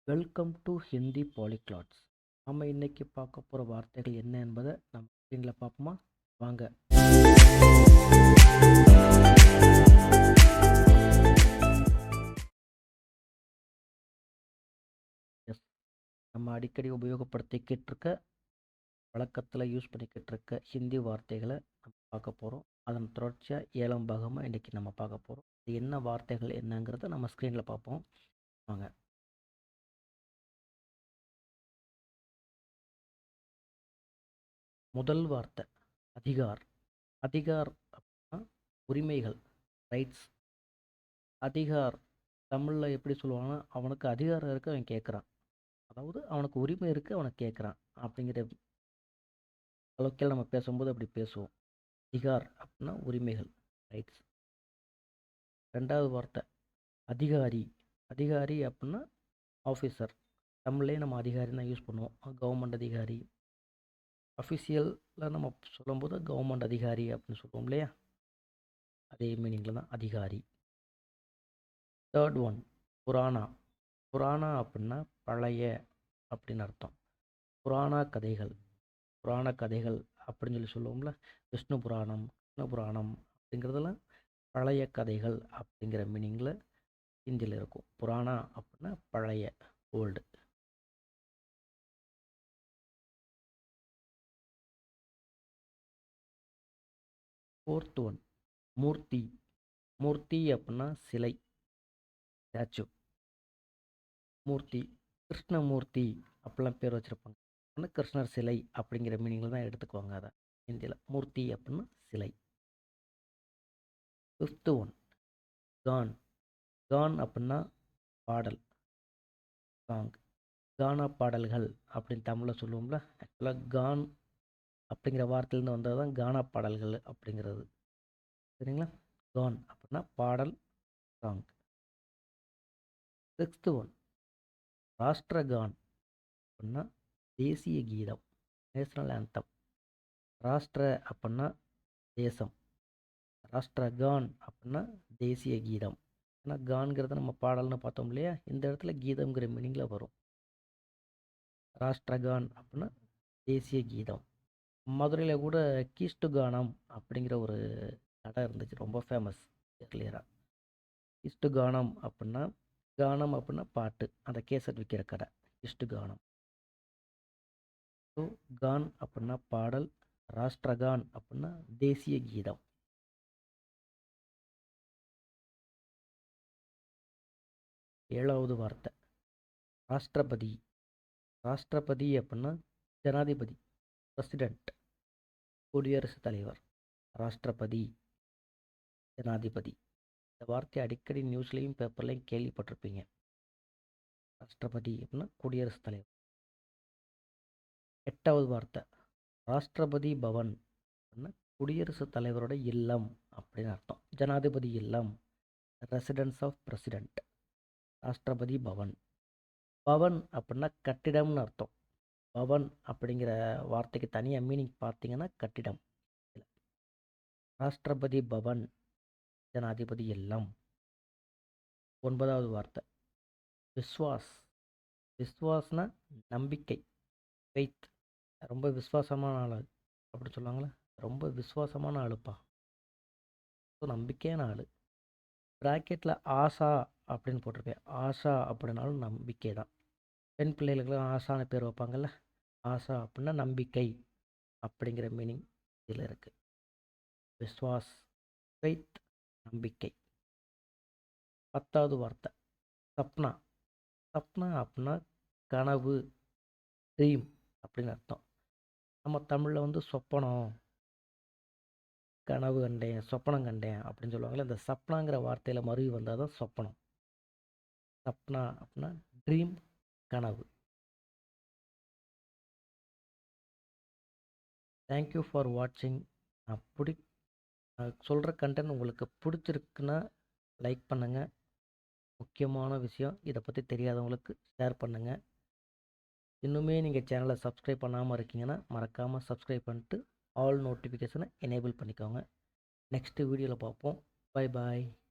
Welcome to Hindi பாலிக்ளாட்ஸ். நம்ம இன்னைக்கு பார்க்க போகிற வார்த்தைகள் என்ன என்பதை நம்ம ஸ்க்ரீனில் பார்ப்போமா? வாங்க. எஸ், நம்ம அடிக்கடி உபயோகப்படுத்திக்கிட்டு இருக்க, வழக்கத்தில் யூஸ் பண்ணிக்கிட்டு இருக்க ஹிந்தி வார்த்தைகளை நம்ம பார்க்க போகிறோம். அதன் தொடர்ச்சியாக 7ஆம் பாகமாக இன்றைக்கி நம்ம பார்க்க போகிறோம். இது என்ன வார்த்தைகள் என்னங்கிறத நம்ம ஸ்க்ரீனில் பார்ப்போம். வாங்க. முதல் வார்த்தை அதிகார். அதிகார் அப்படின்னா உரிமைகள், ரைட்ஸ். அதிகார் தமிழில் எப்படி சொல்லுவாங்கன்னா, அவனுக்கு அதிகாரம் இருக்குது, அவன் கேட்குறான். அதாவது அவனுக்கு உரிமை இருக்குது, அவனுக்கு கேட்குறான் அப்படிங்கிற அளவுக்கு நம்ம பேசும்போது அப்படி பேசுவோம். அதிகார் அப்படின்னா உரிமைகள், ரைட்ஸ். ரெண்டாவது வார்த்தை அதிகாரி. அதிகாரி அப்படின்னா ஆஃபீஸர். தமிழ்லேயே நம்ம அதிகாரி தான் யூஸ் பண்ணுவோம். கவர்மெண்ட் அதிகாரி, அஃபிஷியலில் நம்ம சொல்லும்போது கவர்மெண்ட் அதிகாரி அப்படின்னு சொல்லுவோம் இல்லையா, அதே மீனிங்கில் தான் அதிகாரி. Third one Purana. புராணா அப்படின்னா பழைய அப்படின்னு அர்த்தம். புராண கதைகள், புராண கதைகள் அப்படின்னு சொல்லுவோம்ல, விஷ்ணு புராணம், கிருஷ்ண புராணம் அப்படிங்கிறதெல்லாம் பழைய கதைகள் அப்படிங்கிற மீனிங்கில் ஹிந்தியில் இருக்கும். புராணா அப்படின்னா பழைய, ஓல்டு. ஃபோர்த் ஒன் மூர்த்தி. மூர்த்தி அப்படின்னா சிலை, ஸ்டாச்சு. மூர்த்தி, கிருஷ்ணமூர்த்தி அப்படிலாம் பேர் வச்சுருப்பாங்க. ஆனால் கிருஷ்ணர் சிலை அப்படிங்கிற மீனிங்கில் தான் எடுத்துக்குவாங்க அதை ஹிந்தியில். மூர்த்தி அப்படின்னா சிலை. Fifth one Khan. கான் அப்படின்னா பாடல், சாங். கானா பாடல்கள் அப்படின்னு தமிழில் சொல்லுவோம்ல, ஆக்சுவலாக கான் அப்படிங்கிற வார்த்தையிலேருந்து வந்தது தான் கானா பாடல்கள் அப்படிங்கிறது. சரிங்களா? கான் அப்படின்னா பாடல், சாங். சிக்ஸ்த்து ஒன் ராஷ்டிரகான் அப்படின்னா தேசிய கீதம், நேஷனல் ஆந்தம். ராஷ்டிர அப்படின்னா தேசம், ராஷ்டிரகான் அப்படின்னா தேசிய கீதம். ஏன்னா கான்கிறத நம்ம பாடல்னு பார்த்தோம் இல்லையா, இந்த இடத்துல கீதம்ங்கிற மீனிங்கில் வரும். ராஷ்டிரகான் அப்படின்னா தேசிய கீதம். மதுரையில் கூட கீஸ்டு கானம் அப்படிங்கிற ஒரு கடை இருந்துச்சு, ரொம்ப ஃபேமஸ் கிளியராக. கீஸ்டு கானம் அப்படின்னா, கானம் அப்படின்னா பாட்டு, அந்த கேசட் விற்கிற கடை கீஸ்டு கானம். ஸோ கான் அப்படின்னா பாடல், ராஷ்டிரகான் அப்படின்னா தேசிய கீதம். ஏழாவது வார்த்தை ராஷ்டிரபதி. ராஷ்டிரபதி அப்படின்னா ஜனாதிபதி, பிரசிடெண்ட், குடியரசுத் தலைவர். ராஷ்டிரபதி, ஜனாதிபதி. இந்த வார்த்தை அடிக்கடி நியூஸ்லேயும் பேப்பர்லையும் கேள்விப்பட்டிருப்பீங்க. ராஷ்டிரபதி அப்படின்னா குடியரசுத் தலைவர். எட்டாவது வார்த்தை ராஷ்டிரபதி பவன் அப்படின்னா குடியரசுத் தலைவரோட இல்லம் அப்படின்னு அர்த்தம். ஜனாதிபதி இல்லம், ரெசிடென்ஸ் ஆஃப் பிரசிடெண்ட். ராஷ்டிரபதி பவன். பவன் அப்படின்னா கட்டிடம்னு அர்த்தம். பவன் அப்படிங்கிற வார்த்தைக்கு தனியாக மீனிங் பார்த்தீங்கன்னா கட்டிடம். ராஷ்டிரபதி பவன், ஜனாதிபதி இல்லம். ஒன்பதாவது வார்த்தை விஸ்வாஸ். விஸ்வாஸ்னா நம்பிக்கை, ஃபெய்த். ரொம்ப விசுவாசமான ஆள் அப்படி சொல்லுவாங்களே, ரொம்ப விசுவாசமான ஆளுப்பா, ஸோ நம்பிக்கையான ஆள். ப்ராக்கெட்டில் ஆஷா அப்படின்னு போட்டிருப்பேன். ஆஷா அப்படின்னாலும் நம்பிக்கை தான். பெண் பிள்ளைகளுக்கெல்லாம் ஆஷான்னு பேர் வைப்பாங்கள்ல, ஆஷா அப்படின்னா நம்பிக்கை அப்படிங்கிற மீனிங் இதில் இருக்குது. விஸ்வாஸ், ஃபெய்த், நம்பிக்கை. பத்தாவது வார்த்தை சப்னா. சப்னா அப்படின்னா கனவு, ட்ரீம் அப்படின்னு அர்த்தம். நம்ம தமிழில் சொப்பனம், கனவு கண்டேன், சொப்பனம் கண்டேன் அப்படின்னு சொல்லுவாங்களே, இந்த சப்னாங்கிற வார்த்தையில் மருவி வந்தால் தான் சொப்பனம். சப்னா அப்படின்னா ட்ரீம், கனவு. தேங்க்யூ ஃபார் வாட்சிங். நான் சொல்கிற கண்டென்ட் உங்களுக்கு பிடிச்சிருக்குன்னா லைக் பண்ணுங்கள். முக்கியமான விஷயம், இதை பற்றி தெரியாதவங்களுக்கு ஷேர் பண்ணுங்கள். இன்னுமே நீங்கள் சேனலை சப்ஸ்கிரைப் பண்ணாமல் இருக்கீங்கன்னா மறக்காமல் சப்ஸ்கிரைப் பண்ணிட்டு ஆல் நோட்டிஃபிகேஷனை எனேபிள் பண்ணிக்கோங்க. நெக்ஸ்ட் வீடியோவில் பார்ப்போம். Bye bye.